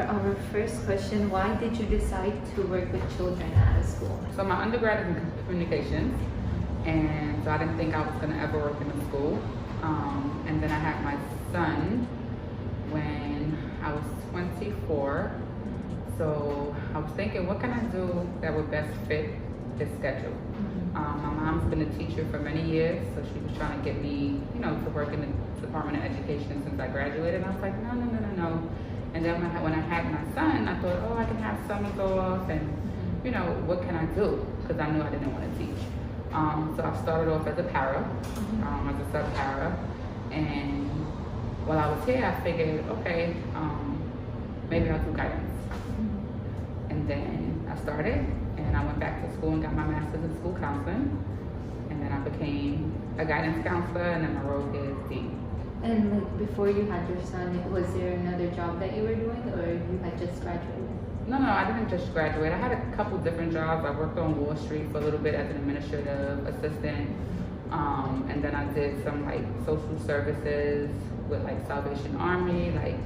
our first question, why did you decide to work with children out of school? So my undergrad is in communications, and so I didn't think I was going to ever work in a school. And then I had my son when I was 24. So I was thinking, what can I do that would best fit his schedule? My mom's been a teacher for many years, so she was trying to get me, to work in the Department of Education since I graduated. And I was like, no. And then when I had my son, I thought, oh, I can have summers off, and what can I do? Because I knew I didn't want to teach. So I started off as a para, as a sub-para, and while I was here, I figured, okay, maybe I'll do guidance. And then I started, and I went back to school and got my master's in school counseling, and then I became a guidance counselor, and then my role here is dean. And like before you had your son, was there another job that you were doing, or you had just graduated? No, I didn't just graduate. I had a couple different jobs. I worked on Wall Street for a little bit as an administrative assistant, and then I did some like social services with like Salvation Army, like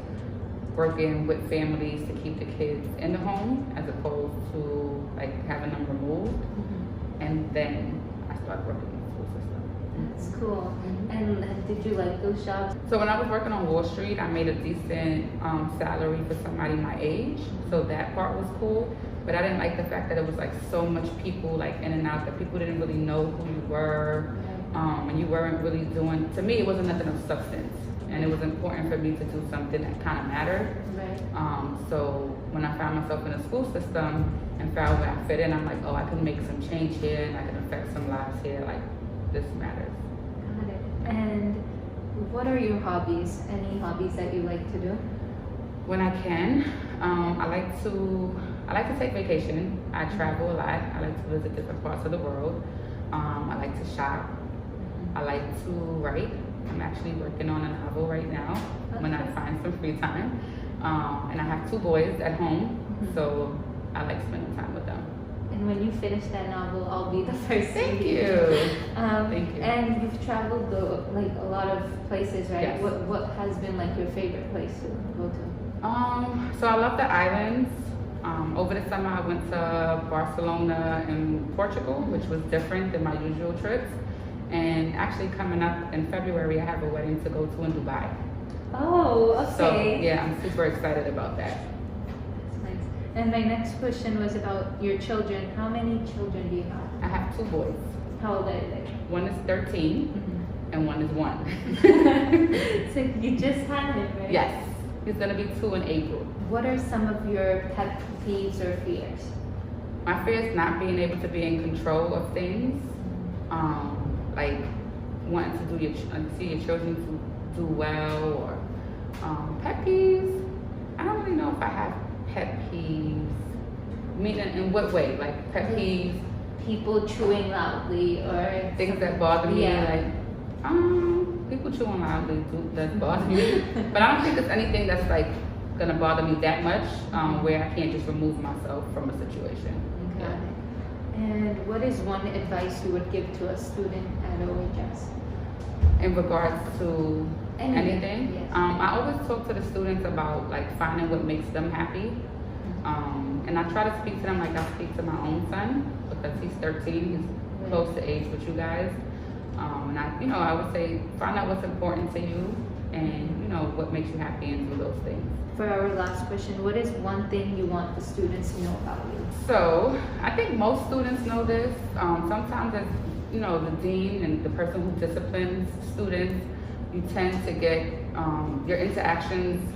working with families to keep the kids in the home as opposed to like having them removed. And then I started working in the school system. That's cool. And did you like those jobs? So when I was working on Wall Street, I made a decent salary for somebody my age. So that part was cool. But I didn't like the fact that it was like so much people like in and out that people didn't really know who you were. And you weren't really doing, to me, it wasn't nothing of substance. And it was important for me to do something that kind of mattered. So when I found myself in the school system and found where I fit in, I'm like, oh, I can make some change here and I can affect some lives here. Like, this matters. Got it. And what are your hobbies? Any hobbies that you like to do? When I can, I like to take vacation. I travel a lot. I like to visit different parts of the world. I like to shop. I like to write. I'm actually working on a novel right now when I find some free time. And I have 2 boys at home, so I like spending time with them. And when you finish that novel, I'll be the first Thank to you. read. Thank you. And you've traveled like a lot of places, right? Yes. What has been like your favorite place to go to? So I love the islands. Over the summer, I went to Barcelona and Portugal, which was different than my usual trips. And actually coming up in February, I have a wedding to go to in Dubai. Oh, okay. So yeah, I'm super excited about that. That's nice. And my next question was about your children. How many children do you have? I have 2 boys. How old are they? One is 13 and one is 1. So you just had him, right? Yes, he's gonna be 2 in April. What are some of your pet peeves or fears? My fear is not being able to be in control of things. Like wanting to see your children do well, or pet peeves. I don't really know if I have pet peeves. Meaning in what way? Like pet peeves? People chewing loudly or Things that bother me. Yeah. Like people chewing loudly does bother me. But I don't think it's anything that's like gonna bother me that much, where I can't just remove myself from a situation. Got it. And what is one advice you would give to a student at OHS? In regards to anything? Yes. I always talk to the students about like finding what makes them happy. And I try to speak to them like I speak to my own son, because he's 13, he's close to age with you guys. And I would say find out what's important to you and what makes you happy and do those things. For our last question, what is one thing you want the students to know about you? So I think most students know this. Sometimes as the dean and the person who disciplines students, you tend to get your interactions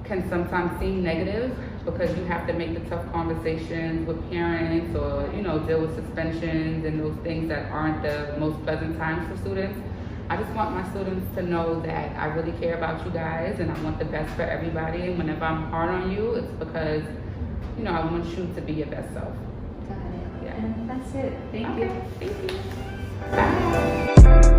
can sometimes seem negative because you have to make the tough conversations with parents, or deal with suspensions and those things that aren't the most pleasant times for students. I just want my students to know that I really care about you guys and I want the best for everybody. And whenever I'm hard on you, it's because, I want you to be your best self. Got it. Yeah. And that's it. Thank you. Thank you. Bye.